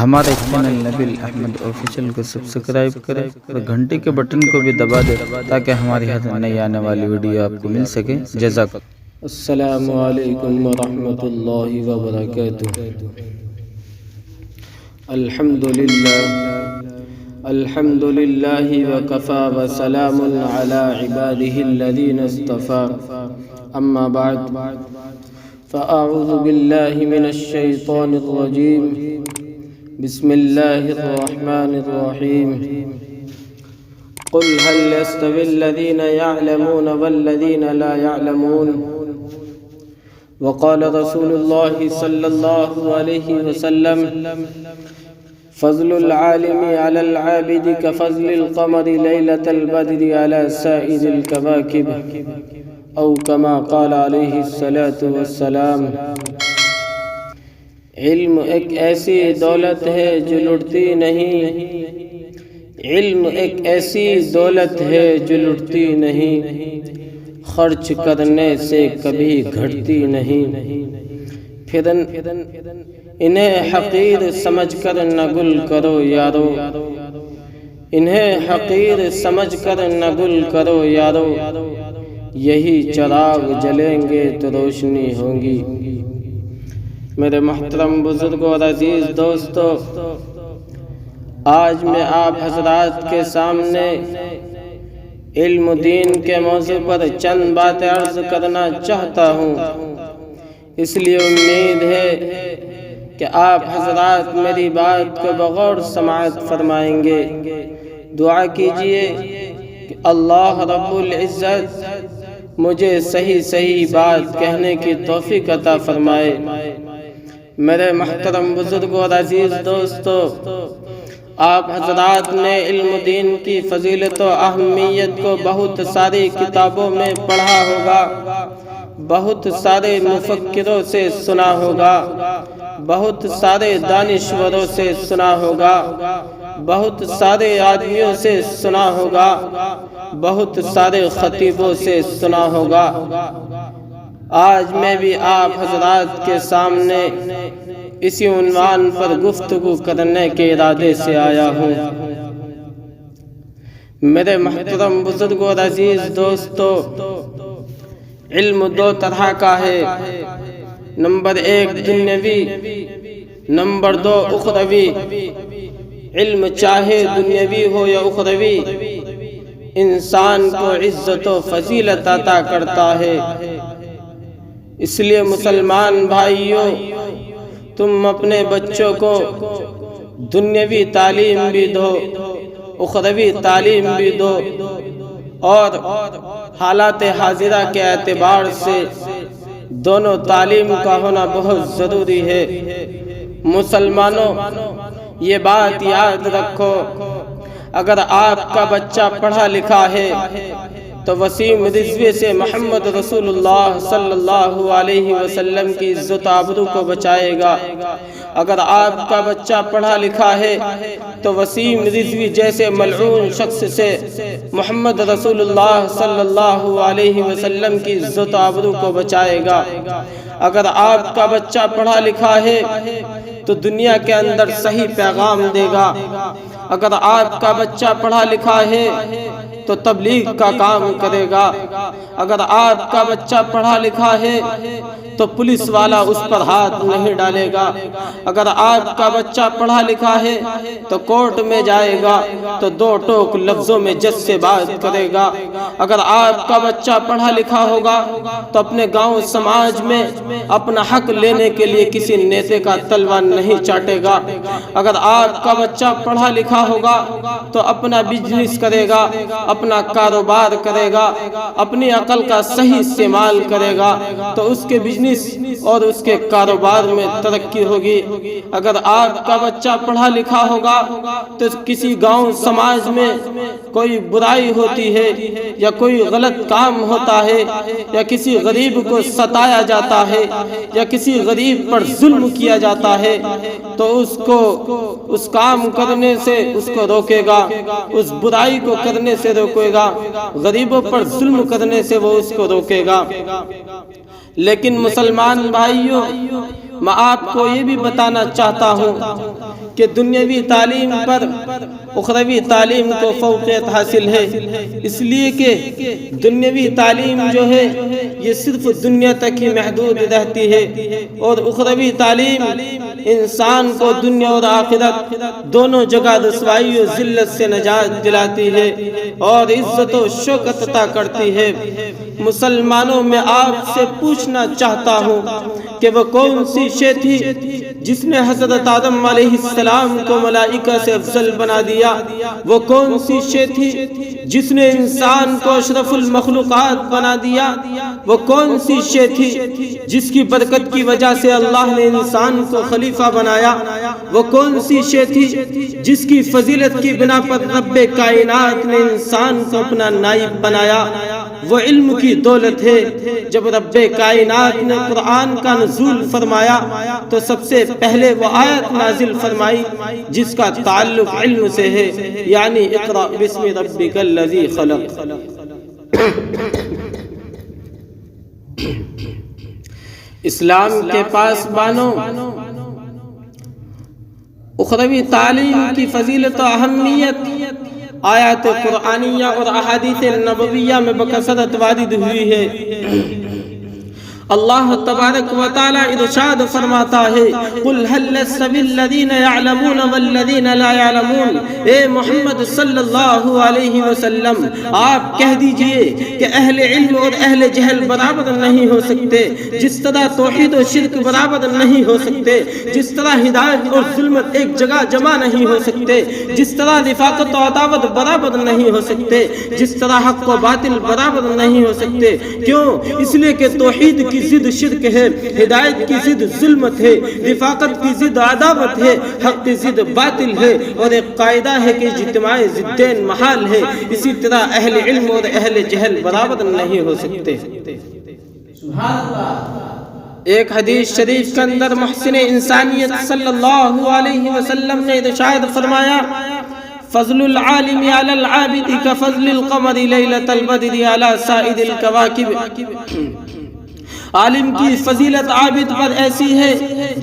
ہمارے چینل نبیل احمد آفیشل کو سبسکرائب کریں اور گھنٹی کے بٹن کو بھی دبا دیں تاکہ ہماری ہر نئی آنے والی ویڈیو آپ کو مل سکے۔ جزاک اللہ۔ السلام علیکم ورحمۃ اللہ وبرکاتہ۔ الحمد للہ وکفی وسلام علی عباده الذین اصطفی، اما بعد فاعوذ باللہ من الشیطان الرجیم، بسم اللہ الرحمن الرحیم۔ قل هل يستوي الذين يعلمون والذين لا يعلمون، وقال رسول الله صلى الله عليه وسلم فضل العالم على العابد كفضل القمر ليلة البدر على سائر الكواكب، او كما قال عليه الصلاة والسلام۔ علم ایک ایسی دولت ہے جو لٹتی نہیں، علم ایک ایسی دولت ہے جو لٹتی نہیں، خرچ کرنے سے کبھی گھٹتی نہیں۔ پھر انہیں حقیر سمجھ کر نہ گل کرو یارو، انہیں حقیر سمجھ کر نہ گل کرو یارو، یہی چراغ جلیں گے تو روشنی ہوگی۔ میرے محترم بزرگوں اور عزیز دوستو، آج میں آپ حضرات کے سامنے علم دین کے موضوع پر چند باتیں عرض کرنا چاہتا ہوں، اس لیے امید ہے کہ آپ حضرات میری بات کو بغور سماعت فرمائیں گے۔ دعا کیجئے کہ اللہ رب العزت مجھے صحیح بات کہنے کی توفیق عطا فرمائے۔ میرے محترم بزرگوں اور عزیز دوستو، آپ حضرات نے علم دین کی فضیلت و اہمیت کو بہت ساری کتابوں میں پڑھا ہوگا، بہت سارے مفکروں سے سنا ہوگا، بہت سارے دانشوروں سے سنا ہوگا، بہت سارے آدمیوں سے سنا ہوگا، بہت سارے خطیبوں سے سنا ہوگا۔ آج میں بھی آپ حضرات کے سامنے اسی عنوان پر گفتگو کرنے کے ارادے سے آیا ہوں۔ میرے محترم بزرگوں اور عزیز دوستو، علم دو طرح کا ہے، نمبر ایک دنیاوی، نمبر دو اخروی۔ علم چاہے دنیاوی ہو یا اخروی، انسان کو عزت و فضیلت عطا کرتا ہے۔ اس لیے مسلمان بھائیوں، تم اپنے بچوں کو دنیاوی تعلیم بھی دو، اخروی تعلیم بھی دو، اور حالات حاضرہ کے اعتبار سے دونوں تعلیم کا ہونا بہت ضروری ہے۔ مسلمانوں، یہ بات یاد رکھو، اگر آپ کا بچہ پڑھا لکھا ہے تو وسیم رضوی سے محمد رسول اللہ صلی اللہ علیہ وسلم کی عزت آبرو کو بچائے گا۔ اگر آپ کا بچہ پڑھا لکھا ہے تو وسیم رضوی جیسے ملعون شخص سے محمد رسول اللہ صلی اللہ علیہ وسلم کی عزت آبرو کو بچائے گا۔ اگر آپ کا بچہ پڑھا لکھا ہے تو دنیا کے اندر صحیح پیغام دے گا۔ اگر آپ کا بچہ پڑھا لکھا ہے تو تبلیغ کا کام کرے گا۔ اگر آپ کا بچہ پڑھا لکھا ہے تو پولیس والا اس پر ہاتھ نہیں ڈالے گا۔ اگر آپ کا بچہ پڑھا لکھا ہے تو کورٹ میں جائے گا تو دو ٹوک لفظوں میں جج سے بات کرے گا۔ اگر آپ کا بچہ پڑھا لکھا ہوگا تو اپنے گاؤں سماج میں اپنا حق لینے کے لیے کسی نیتے کا تلوار نہیں چاٹے گا۔ اگر آپ کا بچہ پڑھا لکھا ہوگا تو اپنا بزنس کرے گا، اپنا کاروبار کرے گا، اپنی عقل کا صحیح استعمال کرے گا تو اس کے بزنس اور اس کے کاروبار میں ترقی ہوگی۔ اگر آپ کا بچہ پڑھا لکھا ہوگا تو کسی گاؤں سماج میں کوئی برائی ہوتی ہے یا کوئی غلط کام ہوتا ہے یا کسی غریب کو ستایا جاتا ہے یا کسی غریب پر ظلم کیا جاتا ہے تو اس کو اس کام کرنے سے اس کو روکے گا، اس برائی کو کرنے سے روکے گا، غریبوں پر ظلم کرنے سے وہ اس کو روکے گا۔ لیکن مسلمان بھائیوں، میں آپ کو یہ بھی بتانا چاہتا ہوں کہ دنیاوی تعلیم پر اخروی تعلیم کو فوقیت حاصل ہے، اس لیے کہ دنیاوی تعلیم جو ہے یہ صرف دنیا تک ہی محدود رہتی ہے، اور اخروی تعلیم انسان کو دنیا اور آخرت دونوں جگہ رسوائی و ذلت سے نجات دلاتی ہے اور عزت و شوکت عطا کرتی ہے۔ مسلمانوں میں آپ سے پوچھنا چاہتا ہوں کہ وہ کون سی شے تھی جس نے حضرت آدم علیہ السلام کو ملائکہ سے افضل بنا دیا؟ وہ کون سی شے تھی جس نے انسان کو اشرف المخلوقات بنا دیا؟ وہ کون سی شے تھی جس کی برکت کی وجہ سے اللہ نے انسان کو خلیفہ بنایا؟ وہ کون سی شے تھی جس کی فضیلت کی بنا پر رب کائنات نے انسان کو اپنا نائب بنایا؟ وہ علم کی دولت ہے۔ جب رب کائنات نے قرآن کا نزول فرمایا تو سب سے پہلے وہ آیت نازل فرمائی جس کا تعلق علم سے ہے، یعنی اقرأ بسم ربک الذی خلق۔ اسلام کے پاس بانوں اخروی تعلیم کی فضیلت و اہمیت آیات قرآنیہ اور احادیث نبویہ میں بکثرت وارد ہوئی ہے۔ اللہ تبارک و تعالی ارشاد فرماتا ہے قل هل يستوي الذين يعلمون والذين لا يعلمون، اے محمد صلی اللہ علیہ وسلم آپ کہہ دیجئے کہ اہل علم اور اہل جہل برابر نہیں ہو سکتے، جس طرح توحید و شرک برابر نہیں ہو سکتے، جس طرح ہدایت اور ظلمت ایک جگہ جمع نہیں ہو سکتے، جس طرح رفاقت و عداوت برابر نہیں ہو سکتے، جس طرح حق و باطل برابر نہیں ہو سکتے۔ کیوں؟ اس لیے کہ توحید کی ضد شرک ہے، ہدایت کی ضد ظلمت ہے، رفاقت کی ضد عداوت ہے، حق کی ضد باطل ہے، اور ایک قاعدہ ہے کہ اجتماع ضدین محال ہے۔ اسی طرح اہل علم اور اہل جہل برابر نہیں ہو سکتے۔ ایک حدیث شریف کے اندر محسن انسانیت صلی اللہ علیہ وسلم نے ارشاد فرمایا فضل العالم علی العابد کفضل القمر لیلۃ البدر علی سائر الکواکب۔ عالم کی فضیلت عابد پر ایسی ہے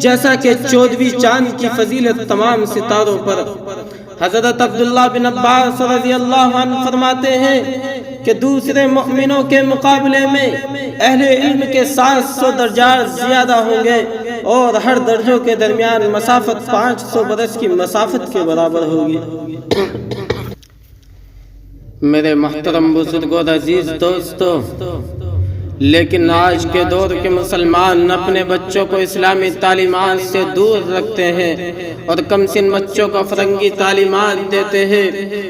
جیسا کہ 14ویں چاند کی فضیلت تمام ستاروں پر۔ حضرت عبداللہ بن عباس رضی اللہ عنہ فرماتے ہیں کہ دوسرے مؤمنوں کے مقابلے میں اہل علم کے 700 درجات زیادہ ہوں گے، اور ہر درجوں کے درمیان مسافت 500 برس کی مسافت کے برابر ہوگی۔ میرے محترم بزرگوں اور عزیز دوستو، لیکن آج کے دور کے مسلمان اپنے بچوں کو اسلامی تعلیمات سے دور رکھتے ہیں اور کم سن بچوں کو فرنگی تعلیمات دیتے ہیں۔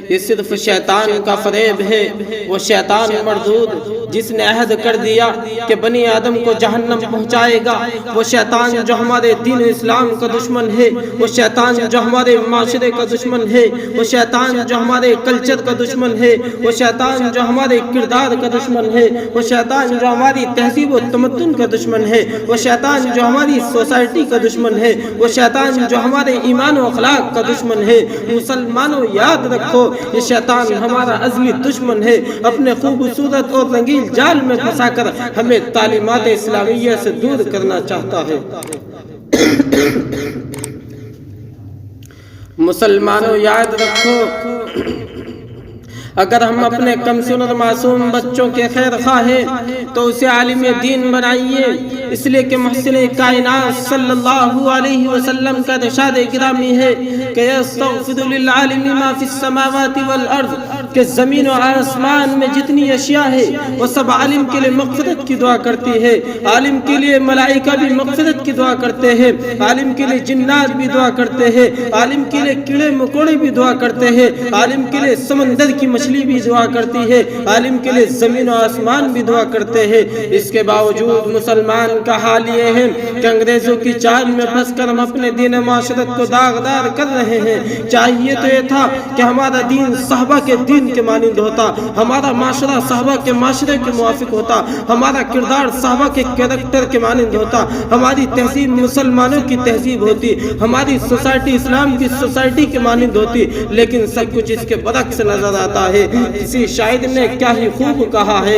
یہ صرف شیطان کا فریب ہے۔ وہ شیطان مردود جس نے عہد کر دیا کہ بنی آدم کو جہنم پہنچائے گا، وہ شیطان جو ہمارے دین اسلام کا دشمن ہے، وہ شیطان جو ہمارے معاشرے کا دشمن ہے، وہ شیطان جو ہمارے کلچر کا دشمن ہے، وہ شیطان جو ہمارے کردار کا دشمن ہے، وہ شیطان جو ہماری تہذیب و تمدن کا دشمن ہے، وہ شیطان جو ہماری سوسائٹی کا دشمن ہے، وہ شیطان جو ہمارے ایمان و اخلاق کا دشمن ہے۔ مسلمانوں یاد رکھو، یہ شیطان ہمارا ازلی دشمن ہے۔ اپنے خوبصورت اور رنگین جال میں پھنسا کر ہمیں تعلیمات اسلامیہ سے دور کرنا چاہتا ہے۔ مسلمانوں یاد رکھو، اگر ہم اپنے کمسن اور معصوم بچوں کے خیر خواہ ہیں تو اسے عالم دین بنائیے، اس لیے کہ محسن کائنات صلی اللہ علیہ وسلم کا ارشاد گرامی ہے کہ یستغفر للعالم ما فی السماوات والارض، کہ زمین و آسمان میں جتنی اشیاء ہے وہ سب عالم کے لیے مغفرت کی دعا کرتی ہے۔ عالم کے لیے ملائکہ بھی مغفرت کی دعا کرتے ہیں، عالم کے لیے جنات بھی دعا کرتے ہیں، عالم کے لیے کیڑے مکوڑے بھی دعا کرتے ہیں، عالم کے لیے سمندر کی مچھلی بھی دعا کرتی ہے، عالم کے لیے زمین و آسمان بھی دعا کرتے ہیں۔ اس کے باوجود مسلمان کا حال یہ ہے کہ انگریزوں کی چال میں پھنس کر ہم اپنے دین معاشرت کو داغدار کر رہے ہیں۔ چاہیے تو یہ تھا کہ ہمارا دین صحابہ کے دین کے مانند ہوتا، ہمارا معاشرہ صحابہ کے معاشرے کے موافق ہوتا، ہمارا کردار صحابہ کے کریکٹر کے مانند ہوتا، ہماری تہذیب مسلمانوں کی تہذیب ہوتی، ہماری سوسائٹی اسلام کی سوسائٹی کے مانند ہوتی، لیکن سب کچھ اس کے برعکس نظر آتا ہے۔ کسی شاعر نے کیا ہی خوب کہا ہے،